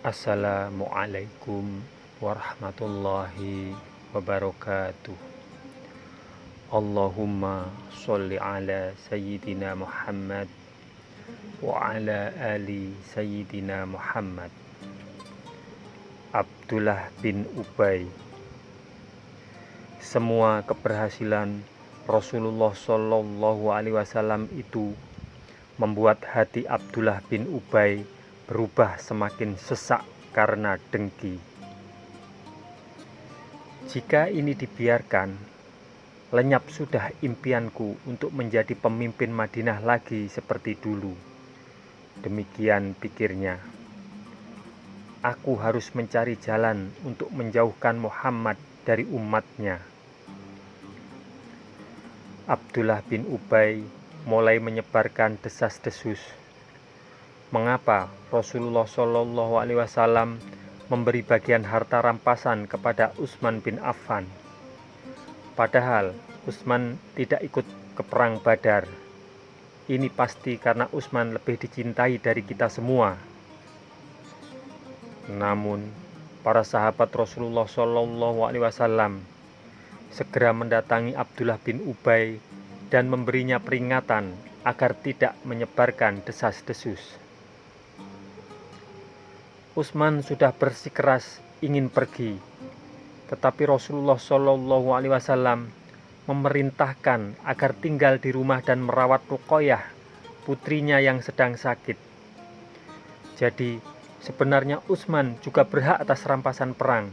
Assalamualaikum warahmatullahi wabarakatuh. Allahumma sholli ala Sayyidina Muhammad wa ala ali Sayyidina Muhammad. Abdullah bin Ubay. Semua keberhasilan Rasulullah Shallallahu Alaihi Wasallam itu membuat hati Abdullah bin Ubay berubah semakin sesak karena dengki. Jika ini dibiarkan, lenyap sudah impianku untuk menjadi pemimpin Madinah lagi seperti dulu. Demikian pikirnya. Aku harus mencari jalan untuk menjauhkan Muhammad dari umatnya. Abdullah bin Ubay mulai menyebarkan desas-desus. Mengapa Rasulullah Shallallahu Alaihi Wasallam memberi bagian harta rampasan kepada Utsman bin Affan? Padahal Utsman tidak ikut ke perang Badar. Ini pasti karena Utsman lebih dicintai dari kita semua. Namun para sahabat Rasulullah Shallallahu Alaihi Wasallam segera mendatangi Abdullah bin Ubay dan memberinya peringatan agar tidak menyebarkan desas-desus. Utsman sudah bersikeras ingin pergi, tetapi Rasulullah Shallallahu Alaihi Wasallam memerintahkan agar tinggal di rumah dan merawat Ruqayyah, putrinya yang sedang sakit. Jadi sebenarnya Utsman juga berhak atas rampasan perang.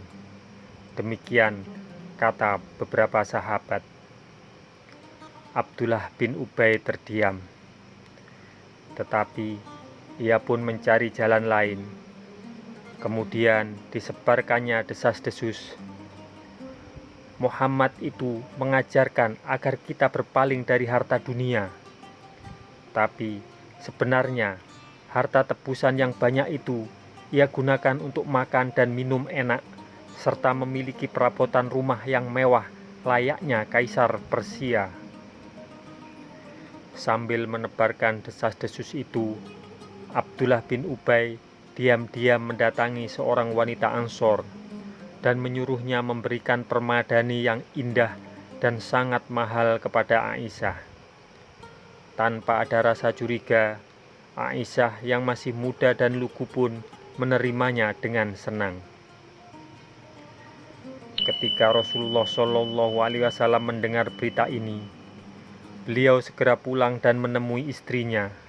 Demikian kata beberapa sahabat. Abdullah bin Ubay terdiam, tetapi ia pun mencari jalan lain. Kemudian disebarkannya desas-desus. Muhammad itu mengajarkan agar kita berpaling dari harta dunia. Tapi sebenarnya harta tebusan yang banyak itu ia gunakan untuk makan dan minum enak, serta memiliki perabotan rumah yang mewah layaknya Kaisar Persia. Sambil menebarkan desas-desus itu, Abdullah bin Ubay diam-diam mendatangi seorang wanita Ansor dan menyuruhnya memberikan permadani yang indah dan sangat mahal kepada Aisyah. Tanpa ada rasa curiga, Aisyah yang masih muda dan lugu pun menerimanya dengan senang. Ketika Rasulullah Shallallahu Alaihi Wasallam mendengar berita ini, beliau segera pulang dan menemui istrinya.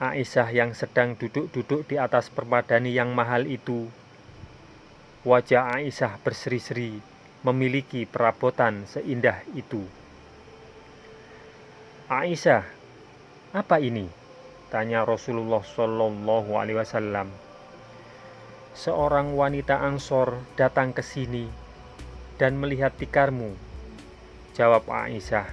Aisyah yang sedang duduk-duduk di atas permadani yang mahal itu. Wajah Aisyah berseri-seri memiliki perabotan seindah itu. Aisyah, apa ini? Tanya Rasulullah Shallallahu Alaihi Wasallam. Seorang wanita Ansor datang ke sini dan melihat tikarmu, jawab Aisyah.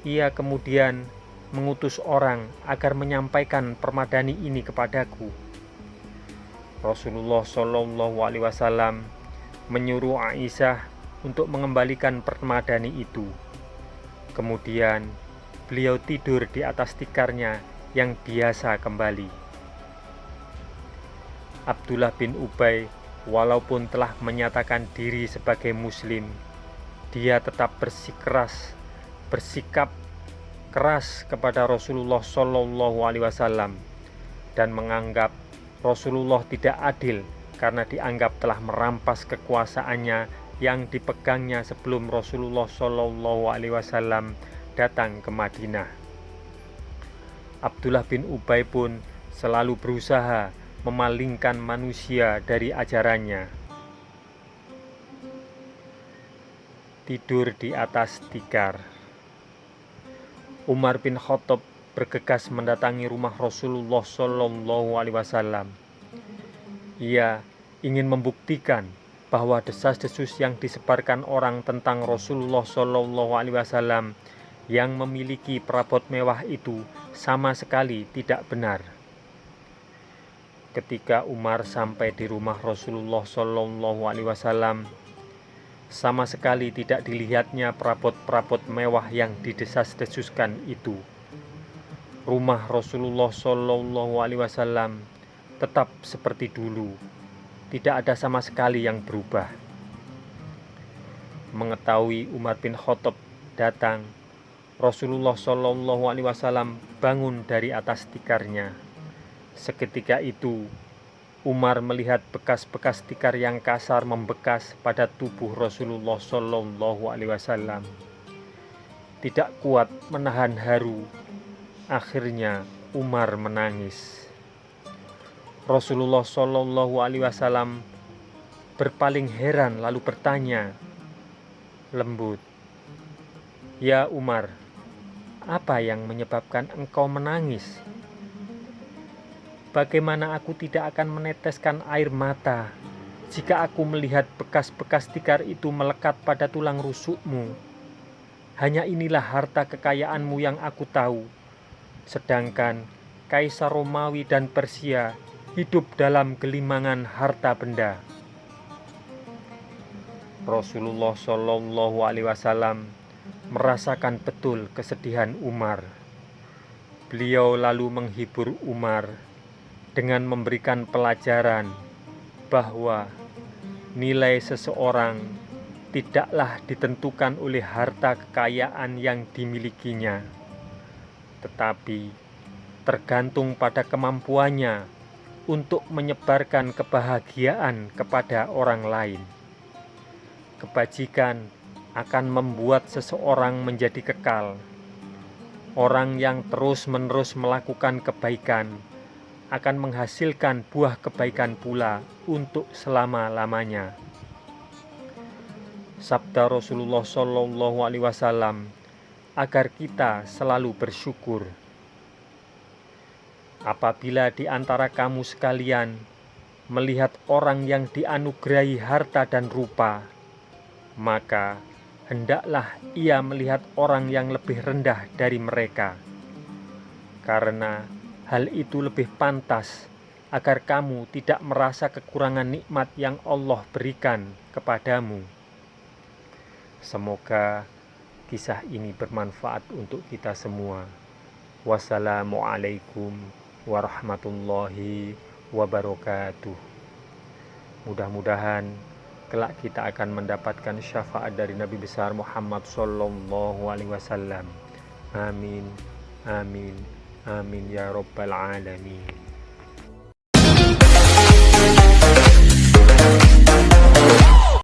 Ia kemudian mengutus orang agar menyampaikan permadani ini kepadaku. Rasulullah Shallallahu Alaihi Wasallam menyuruh Aisyah untuk mengembalikan permadani itu. Kemudian beliau tidur di atas tikarnya yang biasa kembali. Abdullah bin Ubay walaupun telah menyatakan diri sebagai muslim, dia tetap bersikap keras kepada Rasulullah Shallallahu Alaihi Wasallam dan menganggap Rasulullah tidak adil karena dianggap telah merampas kekuasaannya yang dipegangnya sebelum Rasulullah Shallallahu Alaihi Wasallam datang ke Madinah. Abdullah bin Ubay pun selalu berusaha memalingkan manusia dari ajarannya. Tidur di atas tikar. Umar bin Khattab bergegas mendatangi rumah Rasulullah Shallallahu Alaihi Wasallam. Ia ingin membuktikan bahwa desas-desus yang disebarkan orang tentang Rasulullah Shallallahu Alaihi Wasallam yang memiliki perabot mewah itu sama sekali tidak benar. Ketika Umar sampai di rumah Rasulullah Shallallahu Alaihi Wasallam, sama sekali tidak dilihatnya perabot-perabot mewah yang didesas-desuskan itu. Rumah Rasulullah Shallallahu Alaihi Wasallam tetap seperti dulu, tidak ada sama sekali yang berubah. Mengetahui Umar bin Khattab datang, Rasulullah Shallallahu Alaihi Wasallam bangun dari atas tikarnya. Seketika itu, Umar melihat bekas-bekas tikar yang kasar membekas pada tubuh Rasulullah Shallallahu Alaihi Wasallam. Tidak kuat menahan haru, akhirnya Umar menangis. Rasulullah Shallallahu Alaihi Wasallam berpaling heran lalu bertanya lembut, "Ya Umar, apa yang menyebabkan engkau menangis? Bagaimana aku tidak akan meneteskan air mata jika aku melihat bekas-bekas tikar itu melekat pada tulang rusukmu? Hanya inilah harta kekayaanmu yang aku tahu, sedangkan Kaisar Romawi dan Persia hidup dalam gelimangan harta benda." Rasulullah Shallallahu Alaihi Wasallam merasakan betul kesedihan Umar. Beliau lalu menghibur Umar dengan memberikan pelajaran bahwa nilai seseorang tidaklah ditentukan oleh harta kekayaan yang dimilikinya, tetapi tergantung pada kemampuannya untuk menyebarkan kebahagiaan kepada orang lain. Kebajikan akan membuat seseorang menjadi kekal. Orang yang terus-menerus melakukan kebaikan akan menghasilkan buah kebaikan pula untuk selama-lamanya. Sabda Rasulullah Shallallahu Alaihi Wasallam agar kita selalu bersyukur. Apabila di antara kamu sekalian melihat orang yang dianugerahi harta dan rupa, maka hendaklah ia melihat orang yang lebih rendah dari mereka, karena hal itu lebih pantas agar kamu tidak merasa kekurangan nikmat yang Allah berikan kepadamu. Semoga kisah ini bermanfaat untuk kita semua. Wassalamualaikum warahmatullahi wabarakatuh. Mudah-mudahan kelak kita akan mendapatkan syafaat dari Nabi besar Muhammad Sallallahu Alaihi Wasallam. Amin, amin, amin ya Rabbal Alamin.